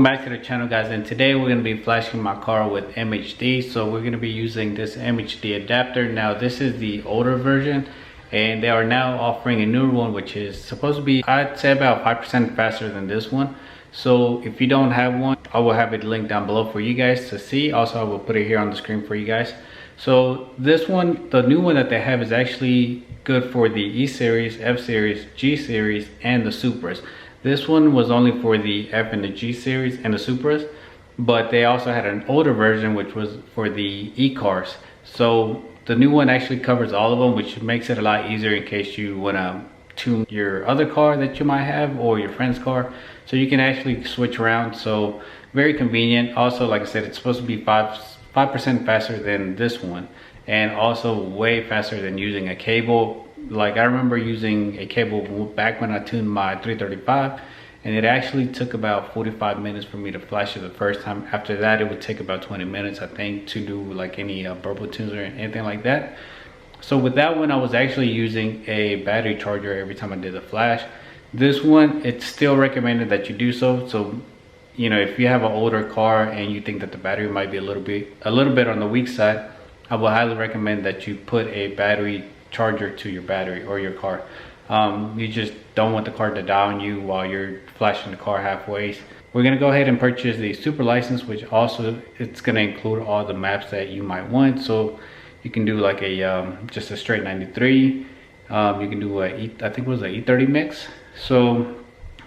back to the channel, guys, and today we're going to be flashing my car with MHD. So we're going to be using this MHD adapter. Now this is the older version, and they are now offering a newer one which is supposed to be, I'd say, about 5% faster than this one. So if you don't have one, I will have it linked down below for you guys to see. Also, I will put it here on the screen for you guys. So this one, the new one that they have, is actually good for the E series, F series, G series, and the Supras. This one was only for the F and the G series and the Supras, but they also had an older version which was for the E cars. So the new one actually covers all of them, which makes it a lot easier in case you want to tune your other car that you might have or your friend's car. So you can actually switch around. So very convenient. Also, like I said, it's supposed to be 5% faster than this one, and also way faster than using a cable. Like, I remember using a cable back when I tuned my 335, and it actually took about 45 minutes for me to flash it the first time. After that, it would take about 20 minutes, I think, to do like any burble tunes or anything like that. So with that one, I was actually using a battery charger every time I did the flash. This one, it's still recommended that you do so. So, you know, if you have an older car and you think that the battery might be a little bit on the weak side, I will highly recommend that you put a battery charger to your battery or your car. You just don't want the car to die on you while you're flashing the car halfway. We're gonna go ahead and purchase the Super license, which also, it's gonna include all the maps that you might want. So you can do like a just a straight 93. You can do I think it was an E30 mix. So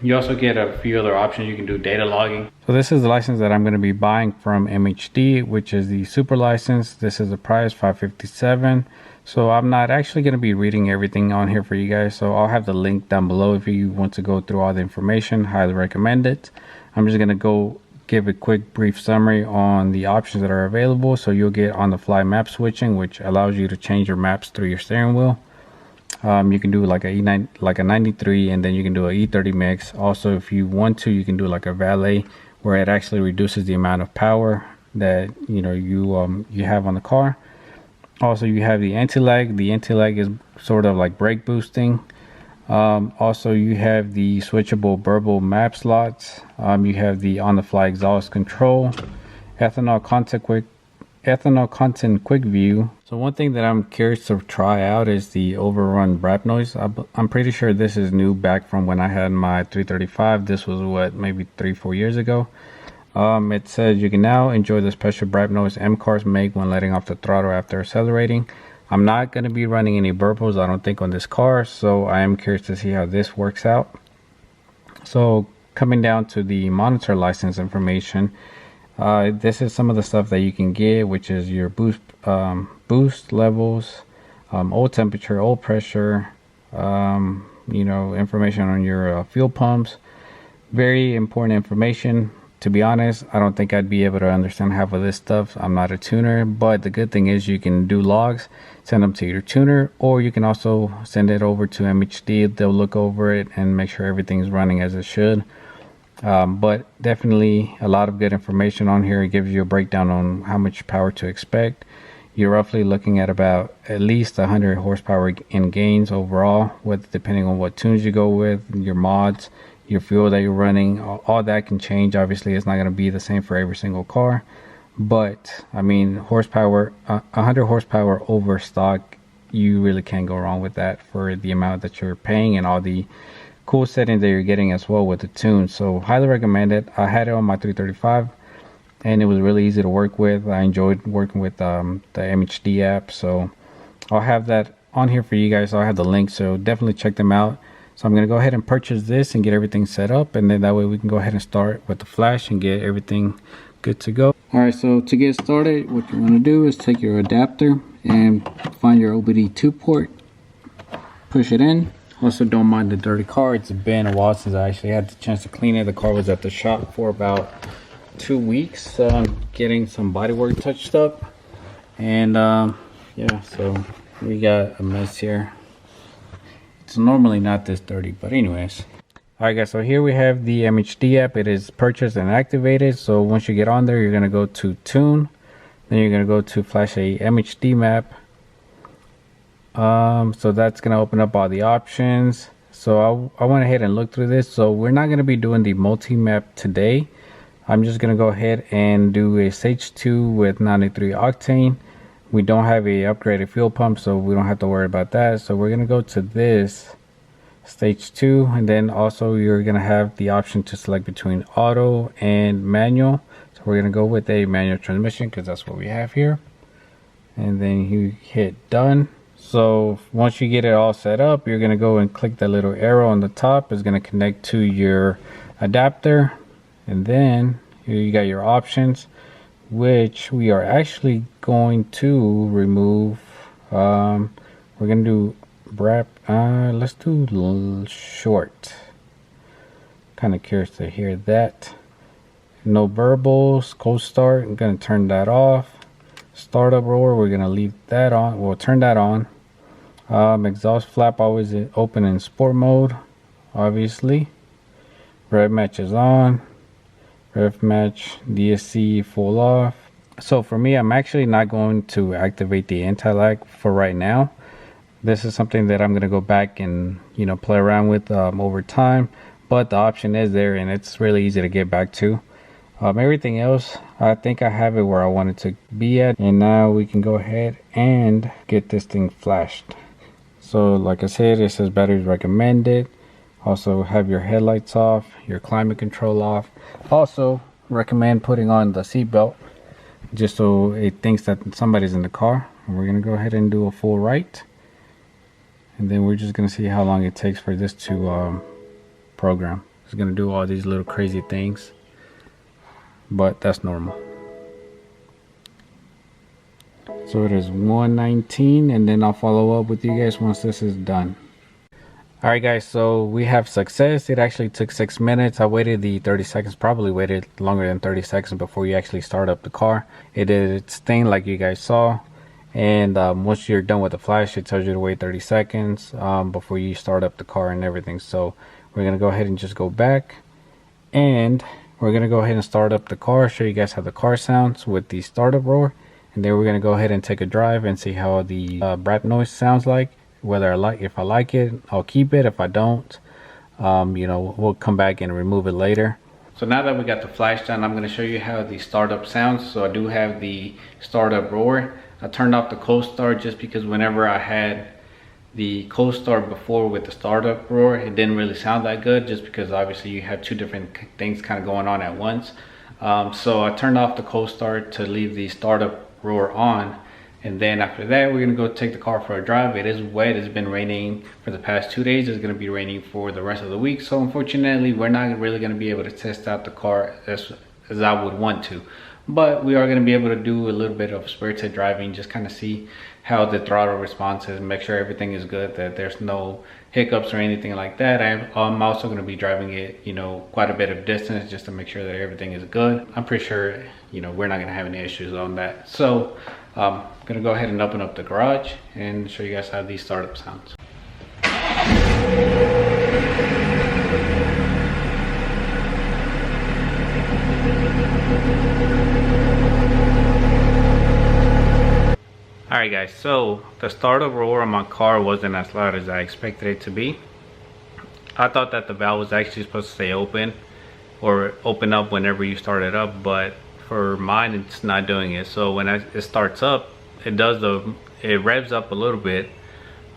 you also get a few other options. You can do data logging. So this is the license that I'm going to be buying from MHD, which is the Super license. This is the price, $557. So I'm not actually going to be reading everything on here for you guys. So I'll have the link down below if you want to go through all the information. Highly recommend it. I'm just going to go give a quick brief summary on the options that are available. So you'll get on the fly map switching, which allows you to change your maps through your steering wheel. You can do like a E9, like a 93, and then you can do a E30 mix. Also, if you want to, you can do like a valet, where it actually reduces the amount of power that you have on the car. Also, you have the anti-lag. The anti-lag is sort of like brake boosting. Also, you have the switchable burble map slots. You have the on-the-fly exhaust control, ethanol content quick view. So one thing that I'm curious to try out is the overrun brap noise. I'm pretty sure this is new back from when I had my 335. This was what, maybe 3-4 years ago. It says you can now enjoy the special brap noise M cars make when letting off the throttle after accelerating. I'm not going to be running any burbles, I don't think, on this car, so I am curious to see how this works out. So coming down to the monitor license information, this is some of the stuff that you can get, which is your boost levels, oil temperature, oil pressure, information on your fuel pumps. Very important information. To be honest, I don't think I'd be able to understand half of this stuff. I'm not a tuner, but the good thing is you can do logs, send them to your tuner, or you can also send it over to MHD. They'll look over it and make sure everything's running as it should. But definitely a lot of good information on here. It gives you a breakdown on how much power to expect. You're roughly looking at about at least 100 horsepower in gains overall, depending on what tunes you go with, your mods, your fuel that you're running. All that can change. Obviously, it's not going to be the same for every single car, but I mean, horsepower, 100 horsepower over stock, you really can't go wrong with that for the amount that you're paying and all the cool settings that you're getting as well with the tune. So highly recommend it. I had it on my 335 and it was really easy to work with. I enjoyed working with the MHD app, so I'll have that on here for you guys. I'll have the link, so definitely check them out. So I'm going to go ahead and purchase this and get everything set up, and then that way we can go ahead and start with the flash and get everything good to go. Alright, so to get started, what you want to do is take your adapter and find your OBD2 port, push it in. Also, don't mind the dirty car. It's been a while since I actually had the chance to clean it. The car was at the shop for about 2 weeks, getting some bodywork touched up, and yeah, so we got a mess here. It's normally not this dirty, but anyways. Alright guys, so here we have the MHD app. It is purchased and activated. So once you get on there, you're going to go to tune, then you're going to go to flash a MHD map. So that's going to open up all the options. So I went ahead and looked through this. So we're not going to be doing the multi-map today. I'm just gonna go ahead and do a stage 2 with 93 octane. We don't have a upgraded fuel pump, so we don't have to worry about that. So we're gonna go to this stage 2, and then also you're gonna have the option to select between auto and manual. So we're gonna go with a manual transmission because that's what we have here, and then you hit done. So once you get it all set up, you're gonna go and click that little arrow on the top. It's gonna connect to your adapter, and then here you got your options, which we are actually going to remove. We're gonna do let's do short. Kind of curious to hear that. No burbles, cold start, I'm gonna turn that off. Startup roar, we're gonna leave that on. We'll turn that on. Exhaust flap always open in sport mode, obviously. Rev match is on. Rev match DSC full off. So for me, I'm actually not going to activate the anti-lag for right now. This is something that I'm going to go back and play around with over time, but the option is there and it's really easy to get back to. Everything else, I think I have it where I want it to be at, and now we can go ahead and get this thing flashed. So like I said, it says batteries recommended. Also have your headlights off, your climate control off. Also recommend putting on the seatbelt just so it thinks that somebody's in the car. And we're gonna go ahead and do a full right, and then we're just gonna see how long it takes for this to program. It's gonna do all these little crazy things, but that's normal. So it is 1:19, and then I'll follow up with you guys once this is done. Alright guys, so we have success. It actually took 6 minutes. I waited the 30 seconds, probably waited longer than 30 seconds before you actually start up the car. It did its thing like you guys saw, and once you're done with the flash, it tells you to wait 30 seconds before you start up the car and everything. So we're gonna go ahead and just go back, and we're gonna go ahead and start up the car, show you guys how the car sounds with the startup roar, and then we're gonna go ahead and take a drive and see how the brap noise sounds like. Whether if I like it, I'll keep it. If I don't, we'll come back and remove it later. So now that we got the flash done, I'm going to show you how the startup sounds. So I do have the startup roar. I turned off the cold start just because whenever I had the cold start before with the startup roar, it didn't really sound that good, just because obviously you have two different things kind of going on at once. So I turned off the cold start to leave the startup roar on. And then after that, we're gonna go take the car for a drive. It is wet, it's been raining for the past 2 days. It's gonna be raining for the rest of the week. So unfortunately, we're not really gonna be able to test out the car as I would want to. But we are gonna be able to do a little bit of spirited driving, just kind of see how the throttle response is, make sure everything is good, that there's no hiccups or anything like that. I'm also gonna be driving it, quite a bit of distance just to make sure that everything is good. I'm pretty sure, we're not gonna have any issues on that. So, I'm gonna go ahead and open up the garage and show you guys how these startup sounds. Alright guys, so the startup roar on my car wasn't as loud as I expected it to be. I thought that the valve was actually supposed to stay open or open up whenever you start it up, but for mine it's not doing it. So when it starts up, it revs up a little bit,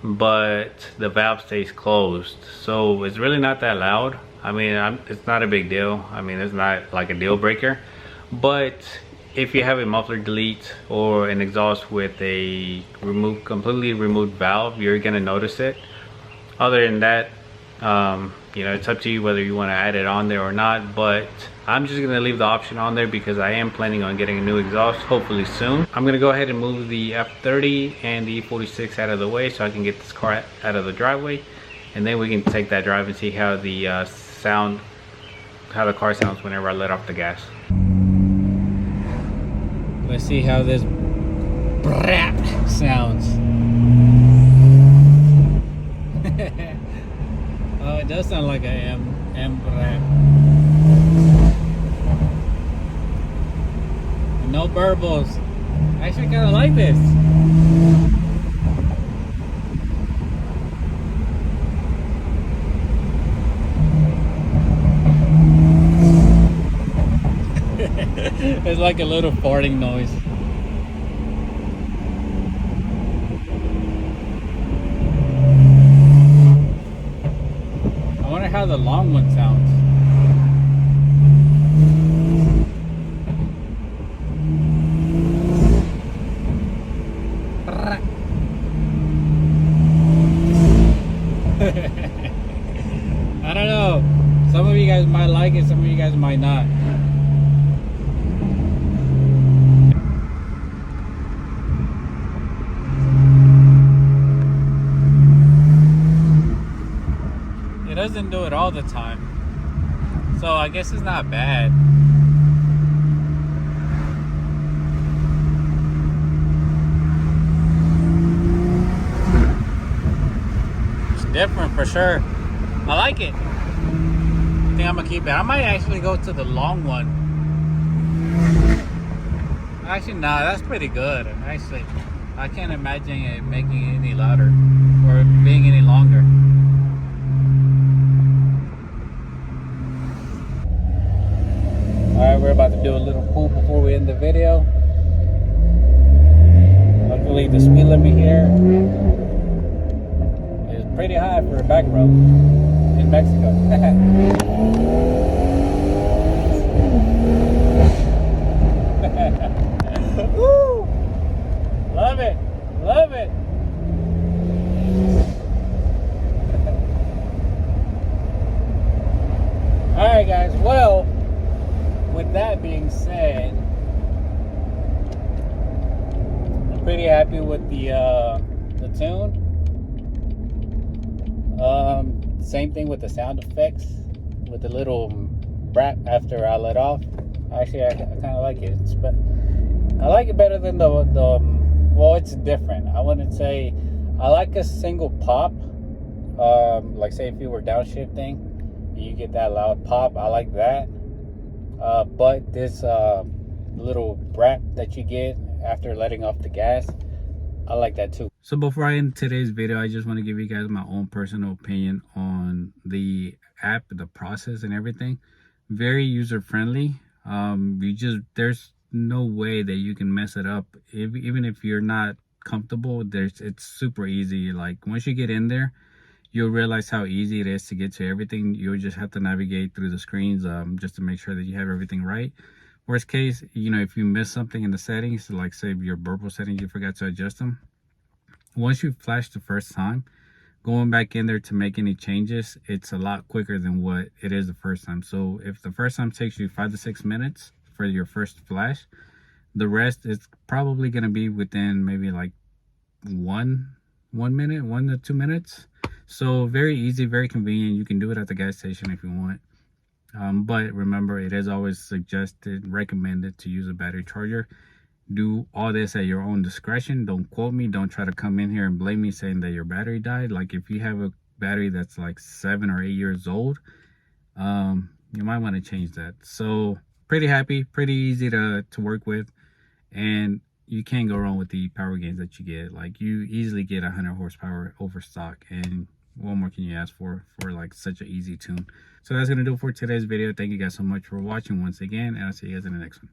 but the valve stays closed. So it's really not that loud. I mean, it's not a big deal. I mean, it's not like a deal breaker, but if you have a muffler delete or an exhaust with a completely removed valve, you're gonna notice it. Other than that, it's up to you whether you want to add it on there or not, but I'm just gonna leave the option on there because I am planning on getting a new exhaust hopefully soon. I'm gonna go ahead and move the F30 and the E46 out of the way so I can get this car out of the driveway, and then we can take that drive and see how the car sounds whenever I let off the gas. Let's see how this brap sounds. Oh, it does sound like a M brap. No burbles. I actually kind of like this. It's like a little farting noise. I wonder how the long one sounds. I don't know. Some of you guys might like it, some of you guys might not. It doesn't do it all the time, so I guess it's not bad. It's different for sure. I like it. I think I'm gonna keep it. I might actually go to the long one. Actually, nah, that's pretty good. Actually, I can't imagine it making it any louder or being any longer. Alright, we're about to do a little pool before we end the video. Luckily, the speed limit here is pretty high for a back road in Mexico. Woo! Love it! Love it! Alright guys, well, with that being said, I'm pretty happy with the tune. Same thing with the sound effects, with the little brap after I let off. Actually, I kind of like it. I like it better than the well, it's different. I wouldn't say I like a single pop. Like say if you were downshifting, you get that loud pop. I like that. But this little brap that you get after letting off the gas, I like that too. So before I end today's video, I just want to give you guys my own personal opinion on the app, the process and everything. Very user friendly. There's no way that you can mess it up. Even if you're not comfortable, it's super easy. Like once you get in there, you'll realize how easy it is to get to everything. You'll just have to navigate through the screens just to make sure that you have everything right. Worst case, you know, if you miss something in the settings, like say your burble settings, you forgot to adjust them. Once you flash the first time, going back in there to make any changes, it's a lot quicker than what it is the first time. So if the first time takes you 5 to 6 minutes for your first flash, the rest is probably going to be within maybe like 1 minute, 1 to 2 minutes. So very easy, very convenient. You can do it at the gas station if you want. But remember, it is always suggested, recommended to use a battery charger. Do all this at your own discretion. Don't quote me. Don't try to come in here and blame me saying that your battery died. Like if you have a battery that's like 7 or 8 years old, you might want to change that. So pretty happy, pretty easy to work with, and you can't go wrong with the power gains that you get. Like you easily get 100 horsepower over stock, and what more can you ask for like such an easy tune? So that's gonna do it for today's video. Thank you guys so much for watching once again, and I'll see you guys in the next one.